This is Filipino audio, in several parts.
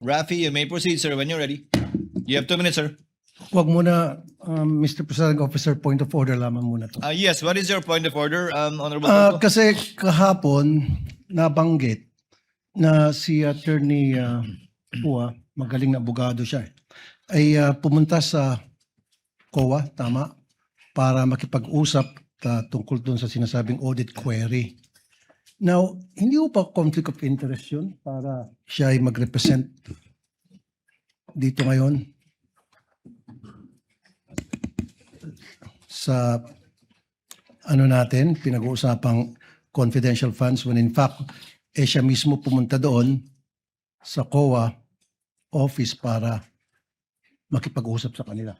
Rafi, you may proceed, sir, when you're ready. You have 2 minutes, sir. Wag muna, Mr. Presiding Officer, point of order lamang muna to. Yes, what is your point of order, Honorable Tulfo? Kasi kahapon, nabanggit na si Attorney Pua, magaling na abogado siya, ay pumunta sa COA, tama, para makipag-usap tungkol dun sa sinasabing audit query. Now, hindi po pa conflict of interest yun para siya ay mag-represent dito ngayon sa ano natin, pinag-uusapang confidential funds when in fact, siya mismo pumunta doon sa COA office para makipag-usap sa kanila.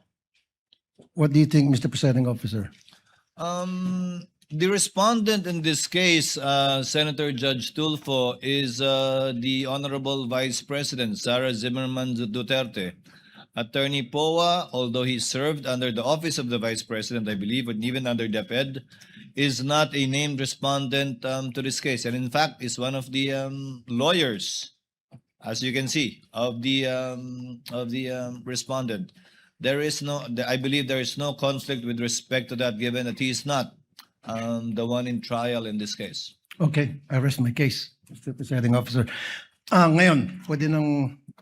What do you think, Mr. Presiding Officer? The respondent in this case, Senator Judge Tulfo, is the Honorable Vice President, Sara Zimmerman Duterte. Attorney Poa, although he served under the office of the Vice President, I believe, and even under DepEd, is not a named respondent to this case. And in fact, is one of the lawyers, as you can see, of the respondent. There is no, I believe there is no conflict with respect to that, given that he is not the one in trial in this case. Okay, I rest my case, Mr. Presiding Officer. Ngayon,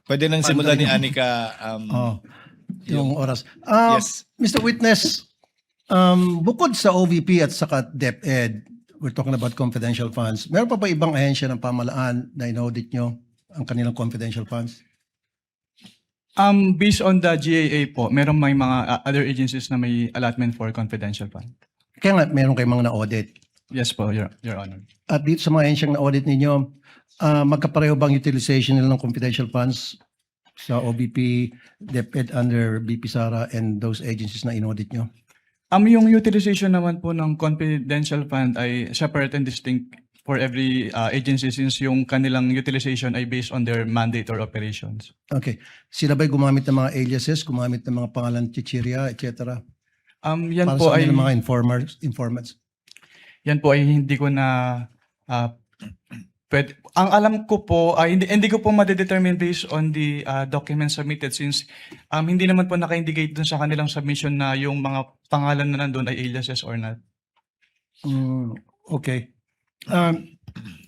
Pwede nang simulan ni Anika. yung oras. Yes. Mr. Witness, bukod sa OVP at saka DepEd, we're talking about confidential funds, meron pa ba ibang ahensya ng pamahalaan na inaudit nyo ang kanilang confidential funds? Based on the GAA po, meron may mga other agencies na may allotment for confidential fund. Kaya nga, meron kayong mga na-audit. Yes po, Your Honor. At dito sa mga ahensyang na-audit ninyo, magkapareho bang utilization nila ng confidential funds sa OVP, DepEd under BP Sara and those agencies na inaudit nyo? Yung utilization naman po ng confidential fund ay separate and distinct for every agency since yung kanilang utilization ay based on their mandate or operations. Okay. Sila ba'y gumamit ng mga aliases, gumamit ng mga pangalan chichirya, etc.? Yan Para po sa ay mga informants? yan po ay hindi ko na ang alam ko po ay hindi ko po ma-determine based on the documents submitted since hindi naman po naka-indicate dun sa kanilang submission na yung mga pangalan na nandun ay aliases or not. Okay.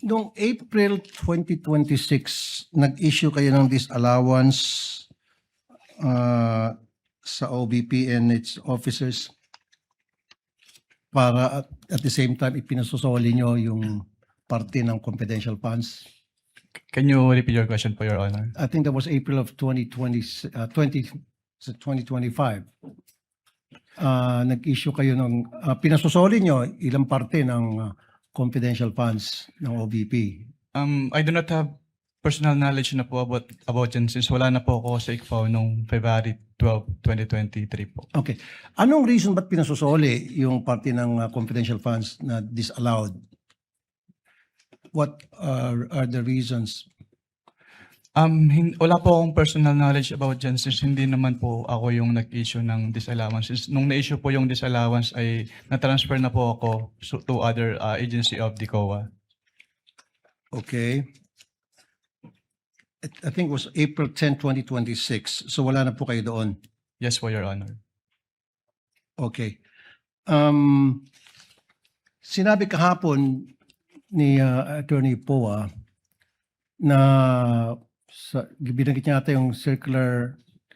Noong April 2026, nag-issue kayo ng disallowance sa OBP and its officers para at the same time ipinasusoli nyo yung parte ng confidential funds. Can you repeat your question po, Your Honor? I think that was April of 2025. Nag-issue kayo ng pinasusoli nyo ilang parte ng confidential funds ng OBP. I do not have personal knowledge na po about yan since wala na po ako sa ICFAO noong February 12, 2023 po. Okay. Anong reason ba't pinasusoli yung parte ng confidential funds na disallowed? What are the reasons? Wala po akong personal knowledge about dyan since hindi naman po ako yung nag-issue ng disallowance. Since nung na-issue po yung disallowance ay na-transfer na po ako to other agency of the COA. Okay. I think it was April 10, 2026. So wala na po kayo doon. Yes po, Your Honor. Okay. Sinabi kahapon ni Attorney Poa na binanggit niya ata yung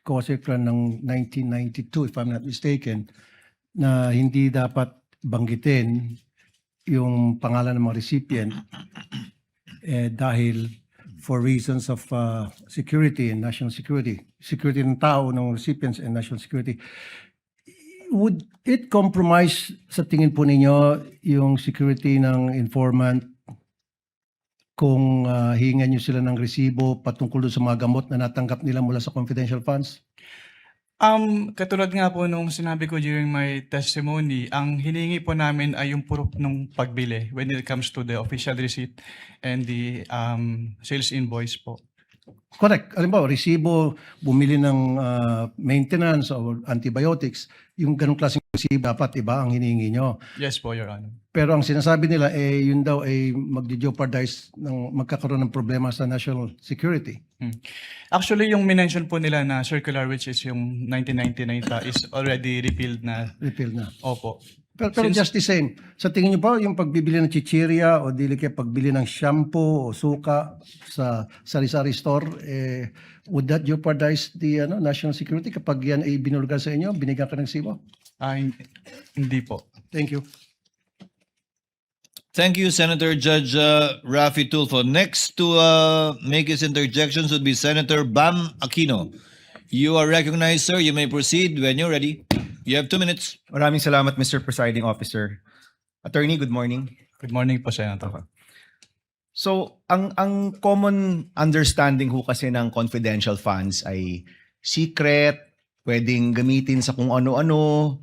COA circular ng 1992, if I'm not mistaken, na hindi dapat banggitin yung pangalan ng mga recipient dahil for reasons of security and national security. Security ng tao, ng recipients and national security. Would it compromise sa tingin po ninyo yung security ng informant kung hihingan nyo sila ng resibo patungkol sa mga gamot na natanggap nila mula sa confidential funds? Katulad nga po nung sinabi ko during my testimony, ang hinihingi po namin ay yung proof ng pagbili when it comes to the official receipt and the sales invoice po. Correct. Alam ba, resibo, bumili ng maintenance or antibiotics, yung ganong klaseng dapat iba ang hinihingi nyo. Yes po, Your Honor. Pero ang sinasabi nila, yun daw ay magdi-jeopardize ng magkakaroon ng problema sa national security. Actually, yung minention po nila na circular, which is yung 1999 is already repealed na. Repeal na. Opo. Pero just the same, sa tingin niyo ba yung pagbibili ng chichirya o dili kaya pagbili ng shampoo o suka sa sari-sari store, would that jeopardize the national security kapag yan ay binulgar sa inyo, binigyan ka ng sibo? Hindi po. Thank you. Thank you, Senator Judge Rafi Tulfo. Next to make his interjections would be Senator Bam Aquino. You are recognized, sir. You may proceed when you're ready. You have 2 minutes. Maraming salamat, Mr. Presiding Officer. Attorney, good morning. Good morning po, Senator. So, ang common understanding ho kasi ng confidential funds ay secret, pwedeng gamitin sa kung ano-ano,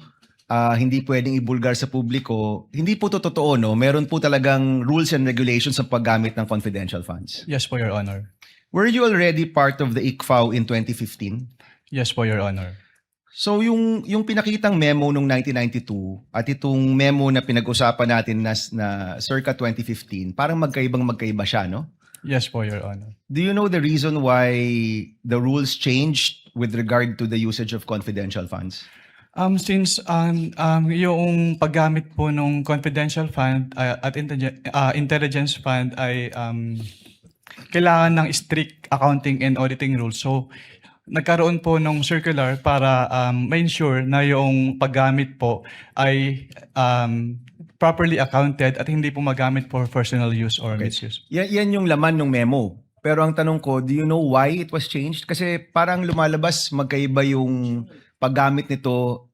hindi pwedeng ibulgar sa publiko. Hindi po to totoo, no? Meron po talagang rules and regulations sa paggamit ng confidential funds. Yes po, Your Honor. Were you already part of the ICFAO in 2015? Yes po, Your Honor. So yung pinakitang memo nung 1992 at itong memo na pinag-usapan natin na circa 2015, parang magkaiba siya, no? Yes po, Your Honor. Do you know the reason why the rules changed with regard to the usage of confidential funds? Since yung paggamit po ng confidential fund at intelligence fund ay kailangan ng strict accounting and auditing rules. So, nagkaroon po ng circular para ma-ensure na yung paggamit po ay properly accounted at hindi po magamit for personal use or misuse. Yan yung laman ng memo. Pero ang tanong ko, do you know why it was changed? Kasi parang lumalabas magkaiba yung paggamit nito.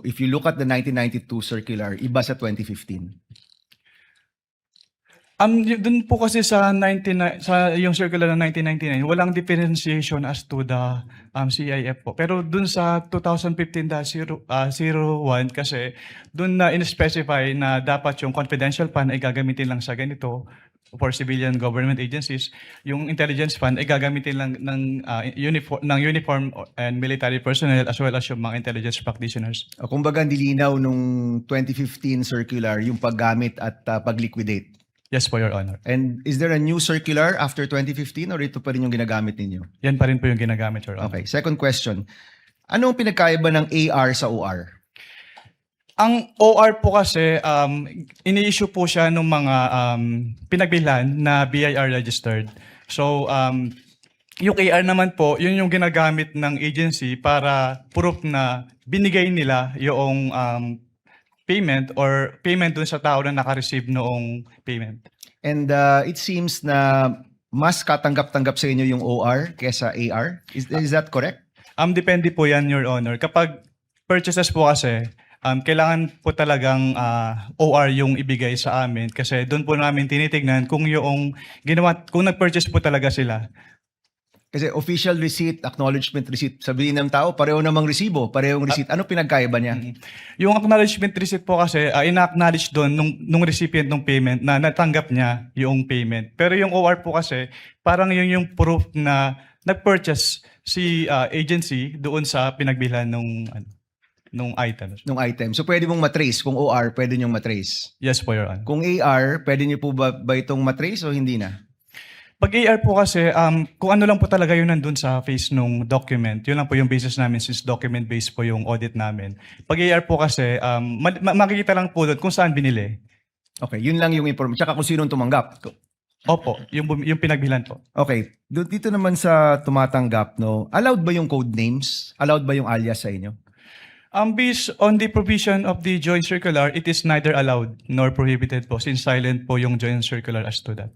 If you look at the 1992 circular, iba sa 2015. Dun po kasi sa yung circular ng 1999, walang differentiation as to the CIF po. Pero dun sa 2015-01 kasi dun na in-specify na dapat yung confidential fund ay gagamitin lang sa ganito for civilian government agencies. Yung intelligence fund ay gagamitin lang ng uniform and military personnel as well as yung mga intelligence practitioners. Kumbaga, nilinaw nung 2015 circular yung paggamit at pag-liquidate. Yes po, Your Honor. And is there a new circular after 2015 or ito pa rin yung ginagamit ninyo? Yan pa rin po yung ginagamit, Your Honor. Okay. Second question. Ano ang pinagkaiba ng AR sa OR? Ang OR po kasi, ini-issue po siya ng mga pinagbilhan na BIR registered. So, yung AR naman po, yun yung ginagamit ng agency para proof na binigay nila yung payment or payment dun sa tao na naka-receive noong payment. And it seems na mas katanggap-tanggap sa inyo yung OR kesa AR. Is that correct? Depende po yan, Your Honor. Kapag purchases po kasi, kailangan po talagang OR yung ibigay sa amin kasi doon po namin tinitignan kung yung kung nag-purchase po talaga sila. Kasi official receipt, acknowledgement receipt, sabihin ng tao, pareho namang resibo, parehong receipt. Ano pinagkaiba niya? Yung acknowledgement receipt po kasi, ina-acknowledge doon nung recipient ng payment na natanggap niya yung payment. Pero yung OR po kasi, parang yun yung proof na nag-purchase si agency doon sa pinagbilhan nung item. Nung item. So pwede mong matrace. Kung OR, pwede niyong matrace. Yes po, Your Honor. Kung AR, pwede niyo po ba itong matrace o hindi na? Pag AR po kasi, kung ano lang po talaga yun nandun sa face nung document, yun lang po yung basis namin since document-based po yung audit namin. Pag AR po kasi, makikita lang po doon kung saan binili. Okay, yun lang yung information. Tsaka kung sinong tumanggap. Opo, yung pinagbilan po. Okay, dito naman sa tumatanggap, no, allowed ba yung code names? Allowed ba yung alias sa inyo? Based on the provision of the joint circular, it is neither allowed nor prohibited po since silent po yung joint circular as to that.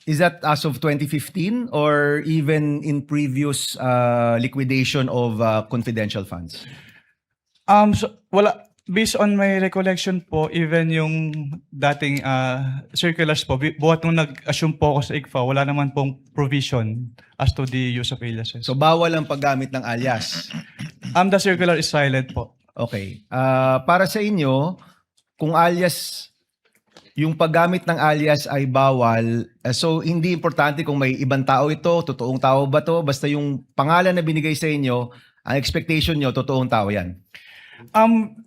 Is that as of 2015 or even in previous liquidation of confidential funds? So, wala. Based on my recollection po, even yung dating circulars po, buhat nung nag-assume po ako sa ICFA, wala naman pong provision as to the use of aliases. So bawal ang paggamit ng alias. The circular is silent po. Okay. Para sa inyo, kung alias, yung paggamit ng alias ay bawal, so hindi importante kung may ibang tao ito, totoong tao ba to, basta yung pangalan na binigay sa inyo, ang expectation nyo, totoong tao yan.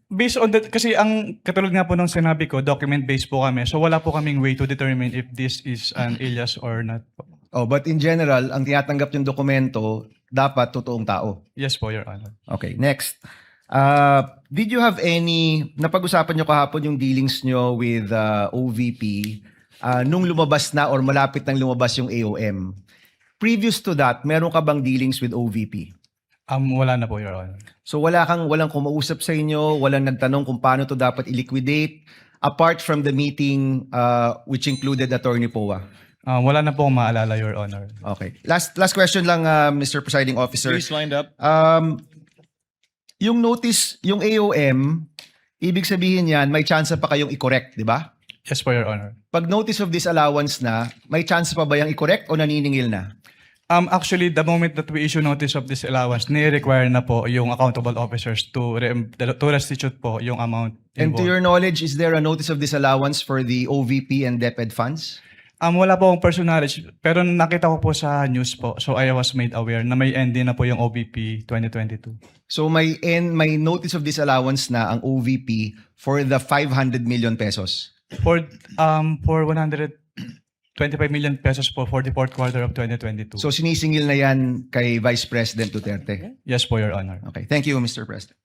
Based on that, kasi ang katulad nga po ng sinabi ko, document-based po kami. So wala po kaming way to determine if this is an alias or not po. Oh, but in general, ang tinatanggap yung dokumento, dapat totoong tao. Yes po, Your Honor. Okay, next. Did you have napag-usapan nyo kahapon yung dealings nyo with OVP nung lumabas na or malapit nang lumabas yung AOM? Previous to that, meron ka bang dealings with OVP? Wala na po, Your Honor. So walang kumausap sa inyo, walang nagtanong kung paano to dapat i-liquidate, apart from the meeting which included Attorney Poa. Wala na po akong maalala, Your Honor. Okay. Last question lang, Mr. Presiding Officer. Please wind up. Yung notice, yung AOM, ibig sabihin yan, may chance pa kayong i-correct, di ba? Yes po, Your Honor. Pag notice of disallowance na, may chance pa ba yung i-correct o naniningil na? Actually, the moment that we issue notice of disallowance, ni-require na po yung accountable officers to restitute po yung amount And to involved. your knowledge, is there a notice of disallowance for the OVP and DepEd funds? Wala po akong personal knowledge, pero nakita ko po sa news po, so I was made aware na may end na po yung OVP 2022. So may notice of disallowance na ang OVP for the 500 million pesos. For 125 million pesos po for the fourth quarter of 2022. So sinisingil na yan kay Vice President Duterte. Yes po, Your Honor. Okay. Thank you, Mr. President.